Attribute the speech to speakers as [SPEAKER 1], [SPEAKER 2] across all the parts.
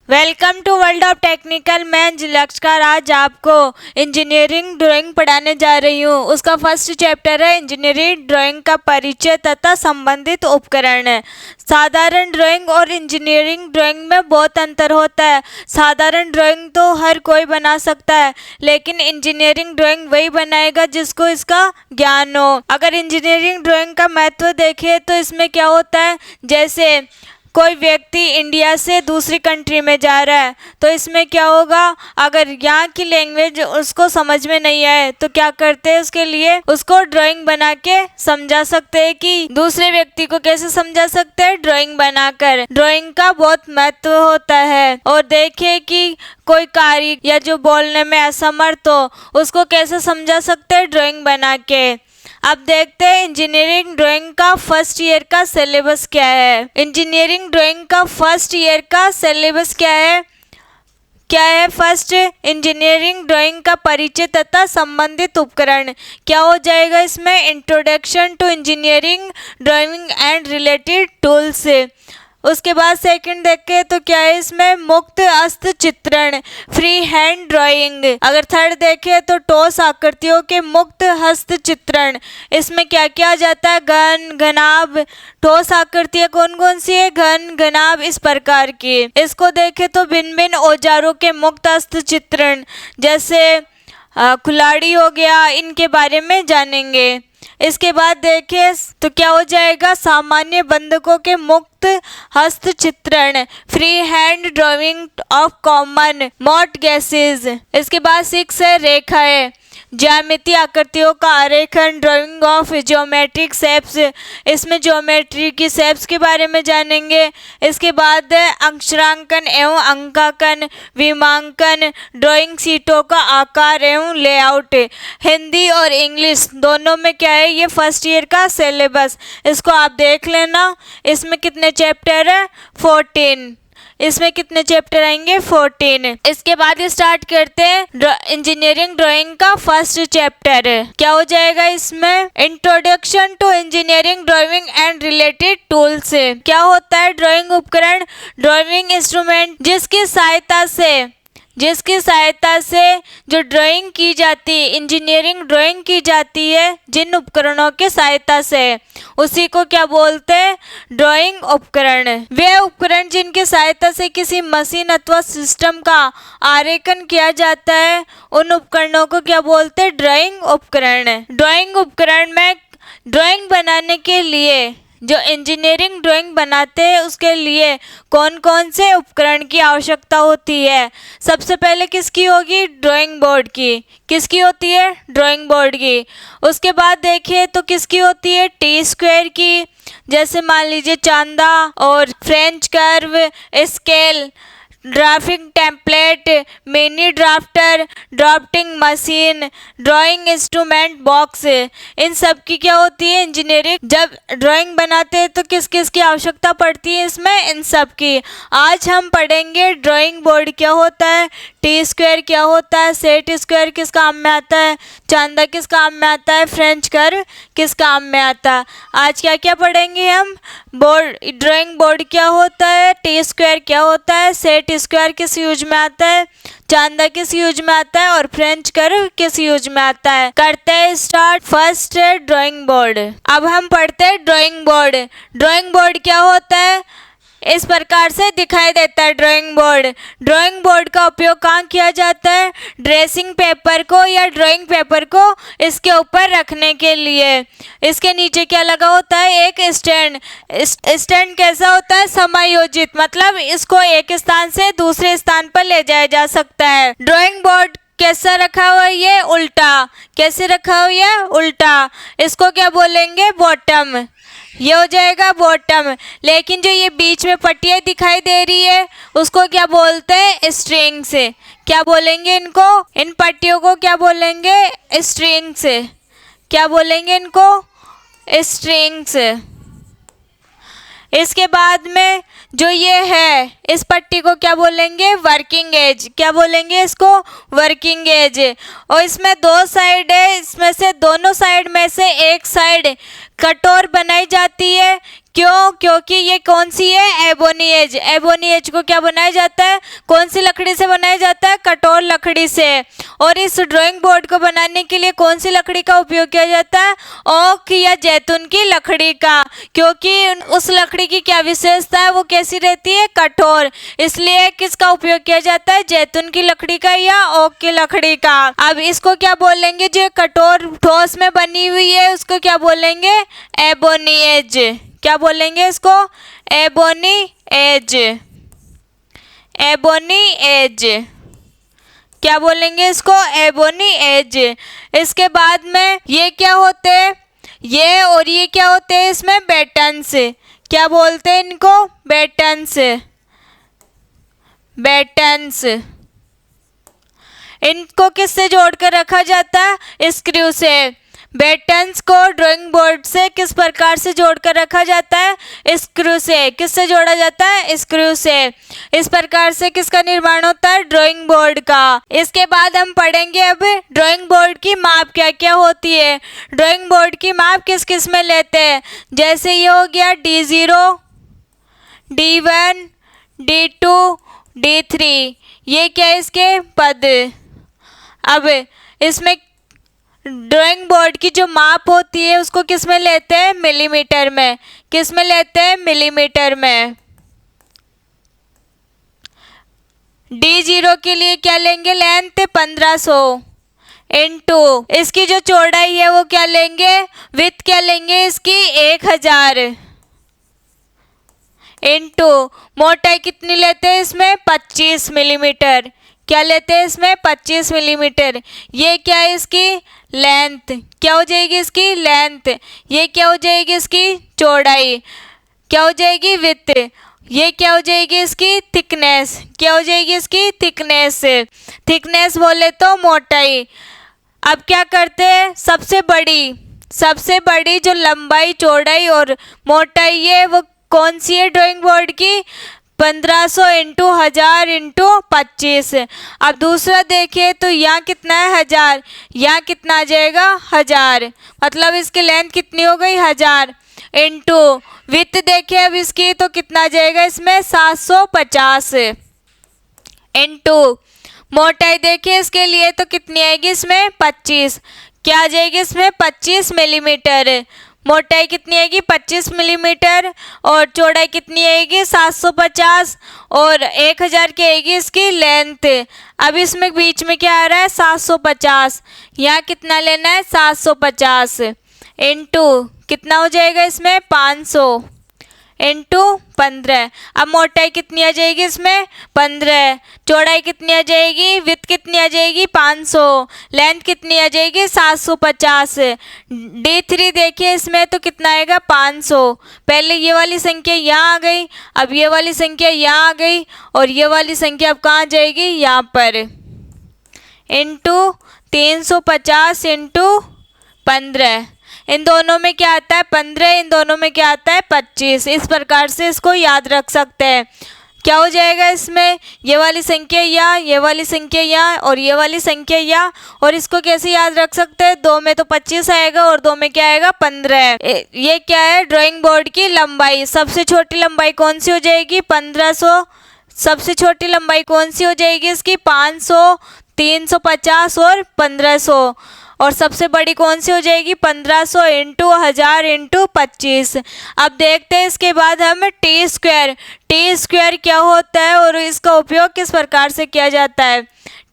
[SPEAKER 1] Welcome to world of technical. मैं लक्ष्कर आज आपको इंजीनियरिंग ड्राइंग पढ़ाने जा रही हूँ। उसका फर्स्ट चैप्टर है इंजीनियरिंग ड्राइंग का परिचय तथा संबंधित उपकरण। साधारण ड्राइंग और इंजीनियरिंग ड्राइंग में बहुत अंतर होता है। साधारण ड्राइंग तो हर कोई बना सकता है, लेकिन इंजीनियरिंग ड्राइंग वही बनाएगा जिसको इसका ज्ञान हो। अगर इंजीनियरिंग ड्राइंग का महत्व देखें तो इसमें क्या होता है, जैसे कोई व्यक्ति इंडिया से दूसरी कंट्री में जा रहा है तो इसमें क्या होगा, अगर यहाँ की लैंग्वेज उसको समझ में नहीं आए तो क्या करते हैं, उसके लिए उसको ड्राइंग बना के समझा सकते हैं। कि दूसरे व्यक्ति को कैसे समझा सकते हैं, ड्राइंग बनाकर। ड्राइंग का बहुत महत्व होता है। और देखिए कि कोई कार्य या जो बोलने में असमर्थ हो उसको कैसे समझा सकते हैं, ड्राइंग बना के। अब देखते हैं इंजीनियरिंग ड्राइंग का फर्स्ट ईयर का सिलेबस क्या है। इंजीनियरिंग ड्राइंग का फर्स्ट ईयर का सिलेबस क्या है फर्स्ट इंजीनियरिंग ड्राइंग का परिचय तथा संबंधित उपकरण। क्या हो जाएगा इसमें, introduction to engineering drawing and related tools. उसके बाद सेकंड देखें तो क्या है इसमें, मुक्त हस्त चित्रण, फ्री हैंड ड्राइंग। अगर थर्ड देखें तो ठोस आकृतियों के मुक्त हस्त चित्रण। इसमें क्या क्या आ जाता है, घन, घनाभ। ठोस आकृतियाँ कौन कौन सी है, घन, घनाभ, इस प्रकार की। इसको देखें तो भिन्न भिन्न औजारों के मुक्त हस्त चित्रण, जैसे कुल्हाड़ी हो गया, इनके बारे में जानेंगे। इसके बाद देखें तो क्या हो जाएगा, सामान्य बंधकों के मुक्त हस्त चित्रण, free hand drying of common mode gases. इसके बाद 6 है रेखाएं, ज्यामितीय आकृतियों का आरेखन, ड्राइंग ऑफ ज्योमेट्रिक शेप्स। इसमें ज्योमेट्री की शेप्स के बारे में जानेंगे। इसके बाद अक्षरांकन एवं अंकांकन, विमांकन, ड्राइंग शीटों का आकार एवं लेआउट। हिंदी और इंग्लिश दोनों में क्या है, ये फर्स्ट ईयर का सिलेबस। इसको आप देख लेना। इसमें कितने चैप्टर है, 14। इसमें कितने चैप्टर आएंगे, 14। इसके बाद स्टार्ट करते हैं इंजीनियरिंग ड्राइंग का फर्स्ट चैप्टर। क्या हो जाएगा इसमें, introduction to engineering drawing and related tools. क्या होता है ड्राइंग उपकरण, ड्राइंग इंस्ट्रूमेंट जिसकी सहायता से जो ड्राइंग की जाती है, इंजीनियरिंग ड्राइंग की जाती है जिन उपकरणों की सहायता से, उसी को क्या बोलते हैं, ड्राइंग उपकरण। वे उपकरण जिनकी सहायता से किसी मशीन अथवा सिस्टम का आरेखन किया जाता है, उन उपकरणों को क्या बोलते हैं, ड्राइंग उपकरण। ड्राइंग उपकरण में ड्राइंग बनाने के लिए, जो इंजीनियरिंग ड्राइंग बनाते हैं उसके लिए कौन कौन से उपकरण की आवश्यकता होती है। सबसे पहले किसकी होगी, ड्राइंग बोर्ड की। किसकी होती है, ड्राइंग बोर्ड की। उसके बाद देखिए तो किसकी होती है, टी स्क्वायर की। जैसे मान लीजिए चांदा और French curve, scale, drafting template, mini drafter, drafting machine, drawing instrument box. इन सब की क्या होती है, इंजीनियरिंग जब ड्राइंग बनाते हैं तो किस किस की आवश्यकता पड़ती है इसमें, इन सब की। आज हम पढ़ेंगे ड्राइंग बोर्ड क्या होता है, टी स्क्वायर क्या होता है, सेट स्क्वायर किस काम में आता है, चांदा किस काम में आता है, फ्रेंच कर्व किस काम में आता है। आज क्या क्या पढ़ेंगे हम, बोर्ड, ड्राइंग बोर्ड क्या होता है, टी स्क्वायर क्या होता है, सेट स्क्वायर किस यूज में आता है, चांदा किस यूज में आता है और फ्रेंच कर्व किस यूज में आता है। करते हैं स्टार्ट। फर्स्ट है ड्राइंग बोर्ड। अब हम पढ़ते हैं ड्राइंग बोर्ड। ड्राइंग बोर्ड क्या होता है, इस प्रकार से दिखाई देता है ड्राइंग बोर्ड। ड्राइंग बोर्ड का उपयोग कहाँ किया जाता है, ड्रेसिंग पेपर को या ड्राइंग पेपर को इसके ऊपर रखने के लिए। इसके नीचे क्या लगा होता है, एक स्टैंड। स्टैंड कैसा होता है, समायोजित, मतलब इसको एक स्थान से दूसरे स्थान पर ले जाया जा सकता है। ड्राइंग बोर्ड कैसा रखा हुआ है, ये उल्टा। कैसे रखा हुआ है, उल्टा। इसको क्या बोलेंगे, बॉटम। ये हो जाएगा बॉटम। लेकिन जो ये बीच में पट्टियाँ दिखाई दे रही है उसको क्या बोलते हैं, स्ट्रिंग्स। क्या बोलेंगे इनको, इन पट्टियों को क्या बोलेंगे, स्ट्रिंग्स। क्या बोलेंगे इनको, स्ट्रिंग्स। इसके बाद में जो ये है, इस पट्टी को क्या बोलेंगे, वर्किंग एज। क्या बोलेंगे इसको, वर्किंग एज। और इसमें 2 साइड है, इसमें से दोनों साइड में से एक साइड कटोर बनाई जाती है। क्यों? क्योंकि ये कौन सी है? Ebony edge. एबोनी एज को क्या बनाया जाता है? कौन सी लकड़ी से बनाया जाता है? कठोर लकड़ी से। और इस ड्राइंग बोर्ड को बनाने के लिए कौन सी लकड़ी का उपयोग किया जाता है? ओक या जैतून की लकड़ी का, क्योंकि उस लकड़ी की क्या विशेषता है? वो कैसी रहती है? कठोर। इसलिए किसका उपयोग किया जाता है? जैतून की लकड़ी का या ओक की लकड़ी का। अब इसको क्या बोलेंगे? जो कठोर ठोस में बनी हुई है उसको क्या बोलेंगे? Ebony edge. क्या बोलेंगे इसको? Ebony edge. Ebony edge. क्या बोलेंगे इसको? Ebony edge. इसके बाद में ये क्या होते हैं? ये और ये क्या होते हैं? इसमें बैटन्स। क्या बोलते हैं इनको? बैटन्स। बैटन्स। इनको किससे जोड़कर रखा जाता है? स्क्रू से। बैटन्स को ड्राइंग बोर्ड से किस प्रकार से जोड़कर रखा जाता है? स्क्रू से। किससे जोड़ा जाता है? स्क्रू से। इस प्रकार से किसका निर्माण होता है? ड्राइंग बोर्ड का। इसके बाद हम पढ़ेंगे अब ड्राइंग बोर्ड की माप क्या क्या होती है। ड्राइंग बोर्ड की माप किस किस में लेते हैं? जैसे ये हो गया D0, D1, D2, D3। ये क्या है? इसके पद। अब इसमें ड्राइंग बोर्ड की जो माप होती है उसको किस में लेते हैं? मिलीमीटर में। किस में लेते हैं? मिलीमीटर में। D0 के लिए क्या लेंगे? लेंथ 1500 इंटू इसकी जो चौड़ाई है वो क्या लेंगे? विड्थ क्या लेंगे इसकी? 1000 इंटू मोटाई कितनी लेते हैं इसमें? 25 मिलीमीटर। क्या लेते हैं इसमें? 25 मिलीमीटर। ये क्या है? इसकी लेंथ। क्या हो जाएगी इसकी? लेंथ। ये क्या हो जाएगी? इसकी चौड़ाई। क्या हो जाएगी? विड्थ। ये क्या हो जाएगी? इसकी थिकनेस। क्या हो जाएगी? इसकी थिकनेस। थिकनेस बोले तो मोटाई। अब क्या करते हैं? सबसे बड़ी जो लंबाई, चौड़ाई और मोटाई है वो कौन सी है ड्राइंग बोर्ड की? 1500 इंटू 1000 इंटू 25। अब दूसरा देखिए तो यहाँ कितना है? 1000। यहाँ कितना आ जाएगा? 1000। मतलब इसकी लेंथ कितनी हो गई? 1000 इंटू विड्थ देखिए अब इसकी तो कितना आ जाएगा इसमें? 750 इंटू मोटाई देखिए इसके लिए तो कितनी आएगी इसमें? 25। क्या आ जाएगी इसमें? 25 मिलीमीटर। मोटाई कितनी आएगी? 25 मिलीमीटर। और चौड़ाई कितनी आएगी? 750। और 1000 की आएगी इसकी लेंथ। अब इसमें बीच में क्या आ रहा है? 750। यहाँ कितना लेना है? 750 इंटू कितना हो जाएगा इसमें? 500 इंटू 15। अब मोटाई कितनी आ जाएगी इसमें? 15। चौड़ाई कितनी आ जाएगी? विड्थ कितनी आ जाएगी? 500। लेंथ कितनी आ जाएगी? 750। D3 देखिए इसमें तो कितना आएगा? 500। पहले ये वाली संख्या यहाँ आ गई, अब ये वाली संख्या यहाँ आ गई और ये वाली संख्या अब कहाँ जाएगी? यहाँ पर। Into 350 into 15। इन दोनों में क्या आता है? 15। इन दोनों में क्या आता है? 25। इस प्रकार से इसको याद रख सकते हैं। क्या हो जाएगा इसमें? ये वाली संख्या यहाँ, ये वाली संख्या यहाँ और ये वाली संख्या यहाँ। और इसको कैसे याद रख सकते हैं? 2 में तो 25 आएगा और 2 में क्या आएगा? 15। ये क्या है? ड्राइंग बोर्ड की लंबाई। सबसे छोटी लंबाई कौन सी हो जाएगी? 1500। सबसे छोटी लंबाई कौन सी हो जाएगी इसकी? 500, 350 और 1500। और सबसे बड़ी कौन सी हो जाएगी? 1500 इंटू 1000 इंटू 25। अब देखते हैं इसके बाद हम टी स्क्वायर। टी स्क्वायर क्या होता है और इसका उपयोग किस प्रकार से किया जाता है?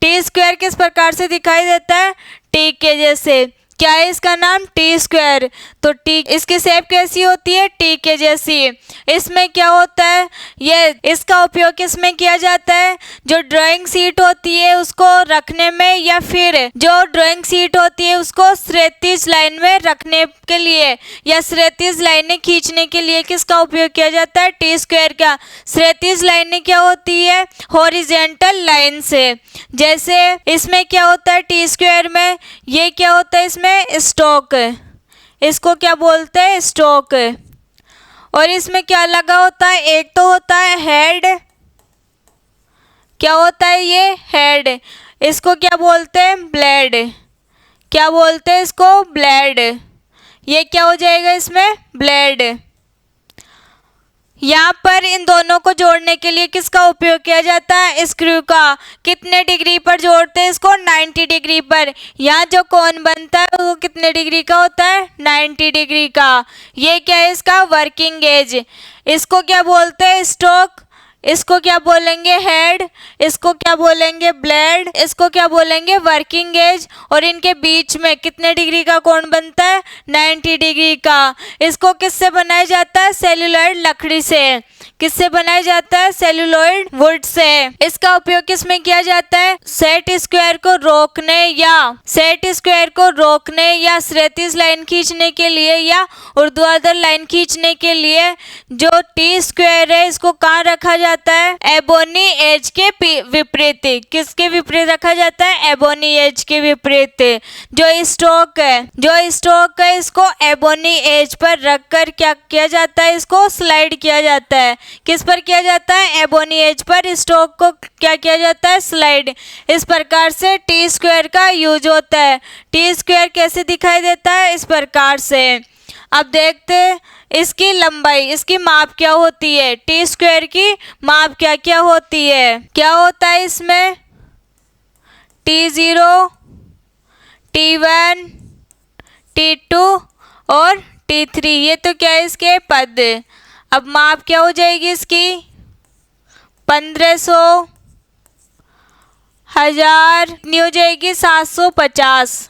[SPEAKER 1] टी स्क्वायर किस प्रकार से दिखाई देता है? टी के जैसे। क्या है इसका नाम? T square. तो टी इसकी शेप कैसी होती है? टी के जैसी। इसमें क्या होता है? ये इसका उपयोग किसमें किया जाता है? जो ड्राइंग शीट होती है उसको रखने में, या फिर जो ड्राइंग शीट होती है उसको क्षैतिज लाइन में रखने के लिए या क्षैतिज लाइनें खींचने के लिए किसका उपयोग किया जाता है? टी स्क्वायर का। क्षैतिज लाइनें क्या होती है? हॉरिजॉन्टल लाइन से। जैसे इसमें क्या होता है टी स्क्वायर में? ये क्या होता है इसमें? स्टॉक। इसको क्या बोलते हैं? स्टॉक। और इसमें क्या लगा होता है? एक तो होता है हेड। क्या होता है ये? हेड। इसको क्या बोलते हैं? ब्लेड। क्या बोलते हैं इसको? ब्लेड। ये क्या हो जाएगा इसमें? ब्लेड। यहाँ पर इन दोनों को जोड़ने के लिए किसका उपयोग किया जाता है? स्क्रू का। कितने डिग्री पर जोड़ते हैं इसको? 90 डिग्री पर। यहाँ जो कोण बनता है वो कितने डिग्री का होता है? 90 डिग्री का। ये क्या है इसका? Working gauge. इसको क्या बोलते हैं? स्टोक। इसको क्या बोलेंगे? हेड। इसको क्या बोलेंगे? ब्लेड। इसको क्या बोलेंगे? Working gauge. और इनके बीच में कितने डिग्री का कोण बनता है? 90 डिग्री का। इसको किससे बनाया जाता है? सेल्यूलॉइड लकड़ी से। किससे बनाया जाता है? Celluloid would say. इसका उपयोग किसमें किया जाता है? सेट स्क्वायर को रोकने या क्षैतिज लाइन खींचने के लिए या ऊर्ध्वाधर लाइन खींचने के लिए। जो टी स्क्वायर है इसको कहाँ रखा जाता है? एबोनी एज के विपरीत। किसके विपरीत रखा जाता है? एबोनी एज के विपरीत। जो स्टोक है इसको एबोनी एज पर रखकर क्या किया जाता है? इसको स्लाइड किया जाता है। किस पर किया जाता है? एबोनी एज पर स्टोक को क्या किया जाता है? स्लाइड। इस प्रकार से टी स्क्वायर का यूज होता है। टी स्क्वायर कैसे दिखाई देता है? इस प्रकार से। अब देखते हैं इसकी लंबाई, इसकी माप क्या होती है? टी स्क्वायर की माप क्या क्या होती है? क्या होता है इसमें? T0, T1, T2 और T3। ये तो क्या है इसके पद। अब माप क्या हो जाएगी इसकी? 1500, 1000, नहीं हो जाएगी 750।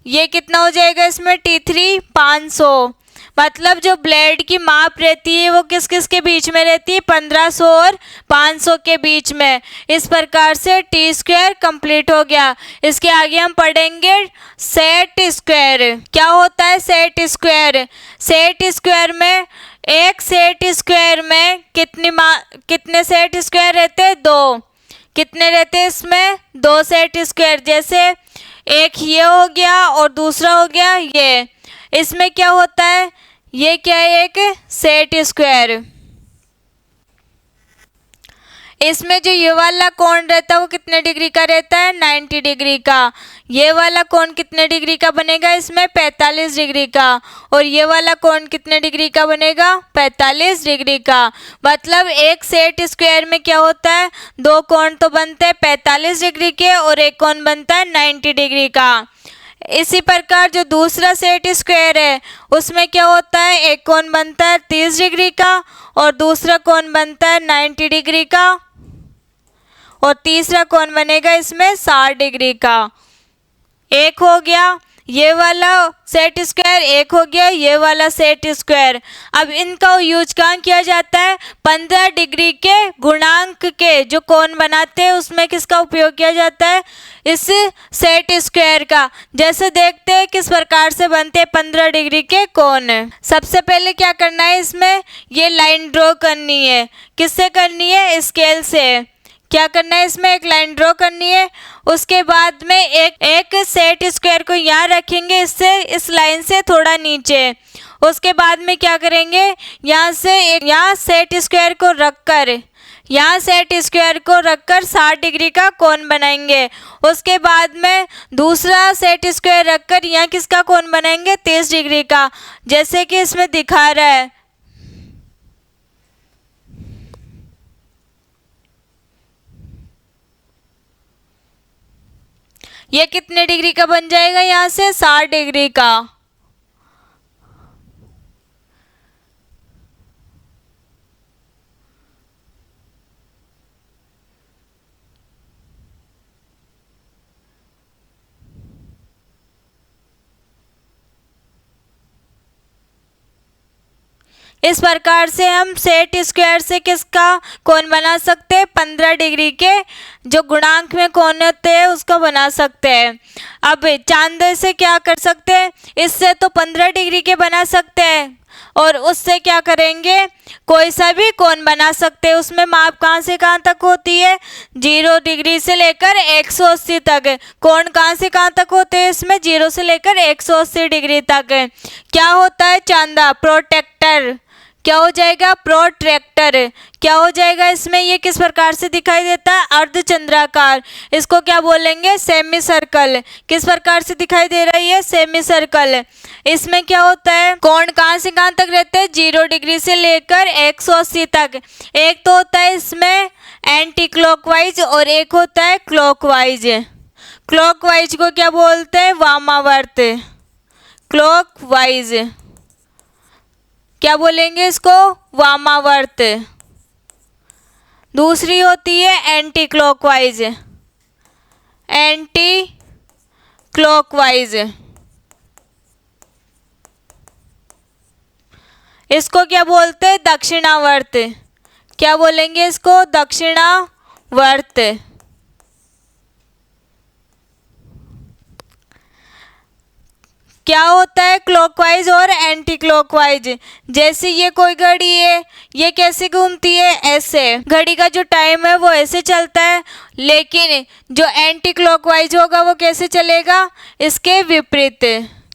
[SPEAKER 1] ये कितना हो जाएगा इसमें? T3 500। मतलब जो ब्लेड की माप रहती है वो किस किस के बीच में रहती है? 1500 और 500 के बीच में। इस प्रकार से टी स्क्वायर कंप्लीट हो गया। इसके आगे हम पढ़ेंगे सेट स्क्वायर। क्या होता है सेट स्क्वायर? सेट स्क्वायर में एक सेट स्क्वायर में कितने सेट स्क्वायर रहते हैं? 2। कितने रहते हैं इसमें? 2 सेट स्क्वायर। जैसे एक ये हो गया और दूसरा हो गया ये। इसमें क्या होता है? ये क्या है? एक सेट स्क्वायर। इसमें जो ये वाला कोण रहता है वो कितने डिग्री का रहता है? 90 डिग्री का। ये वाला कोण कितने डिग्री का बनेगा? इसमें 45 डिग्री का। और ये वाला कोण कितने डिग्री का बनेगा? 45 डिग्री का। मतलब एक सेट स्क्वायर में क्या होता है? 2 कोण तो बनते हैं 45 डिग्री के और एक कोण बनता है 90 डिग्री का। इसी प्रकार जो दूसरा सेट स्क्वायर है उसमें क्या होता है? एक कोण बनता है 30 डिग्री का और दूसरा कोण बनता है 90 डिग्री का और तीसरा कोण बनेगा इसमें 60 डिग्री का। एक हो गया ये वाला सेट स्क्वायर, एक हो गया ये वाला सेट स्क्वायर। अब इनका यूज कहाँ किया जाता है? 15 डिग्री के गुणांक के जो कोण बनाते हैं उसमें किसका उपयोग किया जाता है? इस सेट स्क्वायर का। जैसे देखते हैं किस प्रकार से बनते हैं 15 डिग्री के कोण। सबसे पहले क्या करना है? इसमें ये लाइन ड्रॉ करनी है। किससे करनी है? स्केल से। क्या करना है? इसमें एक लाइन ड्रॉ करनी है। उसके बाद में एक सेट स्क्वायर को यहाँ रखेंगे, इससे इस लाइन से थोड़ा नीचे। उसके बाद में क्या करेंगे? यहाँ सेट स्क्वायर को रखकर 60 डिग्री का कोण बनाएंगे। उसके बाद में दूसरा सेट स्क्वायर रखकर यहाँ किसका कोण बनाएंगे? 30 डिग्री का, जैसे कि इसमें दिखा रहा है। ये कितने डिग्री का बन जाएगा? यहाँ से 60 डिग्री का। इस प्रकार से हम सेट स्क्वायर से किसका कोण बना सकते हैं? 15 डिग्री के जो गुणांक में कोण होते हैं उसका बना सकते हैं। अब चांदे से क्या कर सकते हैं? इससे तो 15 डिग्री के बना सकते हैं और उससे क्या करेंगे? कोई सा भी कोण बना सकते हैं। उसमें माप कहाँ से कहाँ तक होती है? 0 डिग्री से लेकर 180 तक। कोण कहाँ से कहाँ तक होते हैं? इसमें 0 से लेकर 180 डिग्री तक। क्या होता है चांदा? प्रोटेक्टर। क्या हो जाएगा, प्रोट्रैक्टर। क्या हो जाएगा इसमें, ये किस प्रकार से दिखाई देता है, अर्धचंद्राकार। इसको क्या बोलेंगे, सेमी सर्कल। किस प्रकार से दिखाई दे रहा है ये, सेमी सर्कल। इसमें क्या होता है, कोण कहाँ से कहाँ तक रहते हैं, 0 डिग्री से लेकर 180 तक। एक तो होता है इसमें एंटी क्लॉकवाइज और एक होता है क्लॉकवाइज। क्लॉकवाइज को क्या बोलते हैं, वामावर्त। क्लॉकवाइज क्या बोलेंगे इसको, वामावर्त। दूसरी होती है एंटी क्लॉकवाइज। एंटी क्लॉकवाइज इसको क्या बोलते हैं, दक्षिणावर्त। क्या बोलेंगे इसको, दक्षिणावर्त। क्या होता है क्लॉकवाइज और एंटी क्लॉकवाइज। जैसे ये कोई घड़ी है, ये कैसे घूमती है, ऐसे। घड़ी का जो टाइम है वो ऐसे चलता है, लेकिन जो एंटी क्लॉकवाइज होगा वो कैसे चलेगा, इसके विपरीत।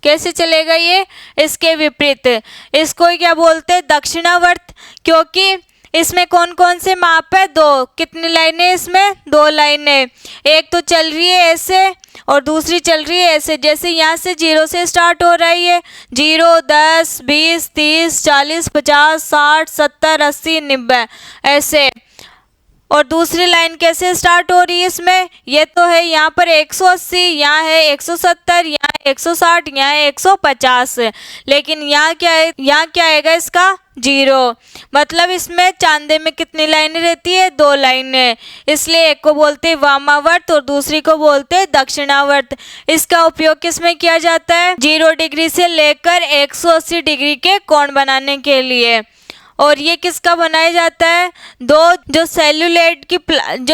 [SPEAKER 1] कैसे चलेगा ये, इसके विपरीत। इसको क्या बोलते हैं, दक्षिणावर्त। क्योंकि इसमें कौन कौन से माप है, 2। कितनी लाइनें इसमें, 2 लाइनें। एक तो चल रही है ऐसे और दूसरी चल रही है ऐसे। जैसे यहाँ से 0 से स्टार्ट हो रही है, 0, 10, 20, 30, 40, 50, 60, 70, 80, 90 ऐसे। और दूसरी लाइन कैसे स्टार्ट हो रही है इसमें, ये तो है यहाँ पर 180, यहाँ है 170, यहाँ 160, यहाँ है 150। लेकिन यहाँ क्या है, यहाँ क्या आएगा इसका, 0। मतलब इसमें चांदे में कितनी लाइनें रहती है, 2 लाइनें। इसलिए एक को बोलते हैं वामावर्त और दूसरी को बोलते हैं दक्षिणावर्त। इसका उपयोग किसमें किया जाता है, 0 डिग्री से लेकर 180 डिग्री के कोण बनाने के लिए। और ये किसका बनाया जाता है, जो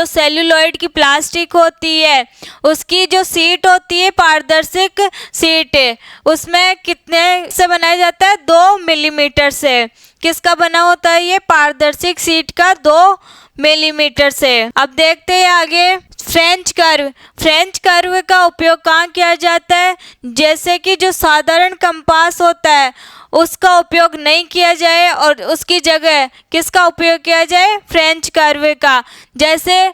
[SPEAKER 1] सेल्यूलॉइड की प्लास्टिक होती है, उसकी जो सीट होती है, पारदर्शक सीट, उसमें कितने से बनाया जाता है, 2 मिलीमीटर से। किसका बना होता है ये, पारदर्शक सीट का 2 मिलीमीटर से। अब देखते हैं आगे, फ्रेंच कर्व। फ्रेंच कर्व का उपयोग कहाँ किया जाता है, जैसे कि जो साधारण कंपास होता है उसका उपयोग नहीं किया जाए और उसकी जगह किसका उपयोग किया जाए, फ्रेंच कर्व का। जैसे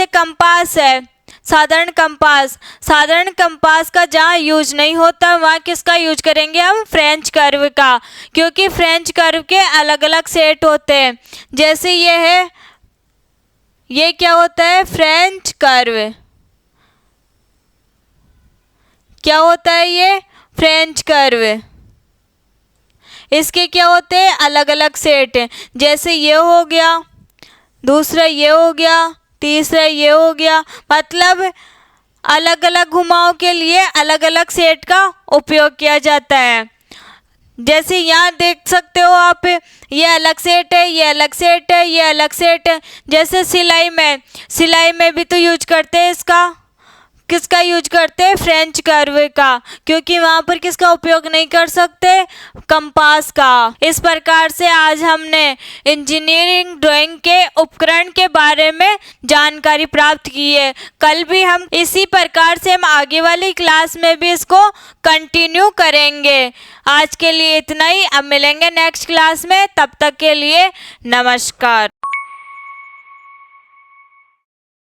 [SPEAKER 1] कंपास है, साधारण कंपास का जहाँ यूज नहीं होता वहाँ किसका यूज करेंगे हम, फ्रेंच कर्व का। क्योंकि फ्रेंच कर्व के अलग अलग सेट होते हैं। जैसे ये है, ये क्या होता है, फ्रेंच कर्व। क्या होता है ये, फ्रेंच कर्व। इसके क्या होते हैं, अलग अलग सेट हैं। जैसे ये हो गया, दूसरा ये हो गया, तीसरा ये हो गया। मतलब अलग अलग घुमाव के लिए अलग अलग सेट का उपयोग किया जाता है। जैसे यहाँ देख सकते हो आप, ये अलग सेट है, ये अलग सेट है, ये अलग सेट है। जैसे सिलाई में भी तो यूज करते हैं इसका, किसका यूज करते हैं, फ्रेंच कर्व का। क्योंकि वहाँ पर किसका उपयोग नहीं कर सकते, कंपास का। इस प्रकार से आज हमने इंजीनियरिंग ड्राइंग के उपकरण के बारे में जानकारी प्राप्त की है। कल भी हम इसी प्रकार से हम आगे वाली क्लास में भी इसको कंटिन्यू करेंगे। आज के लिए इतना ही, अब मिलेंगे नेक्स्ट क्लास में। तब तक के लिए नमस्कार।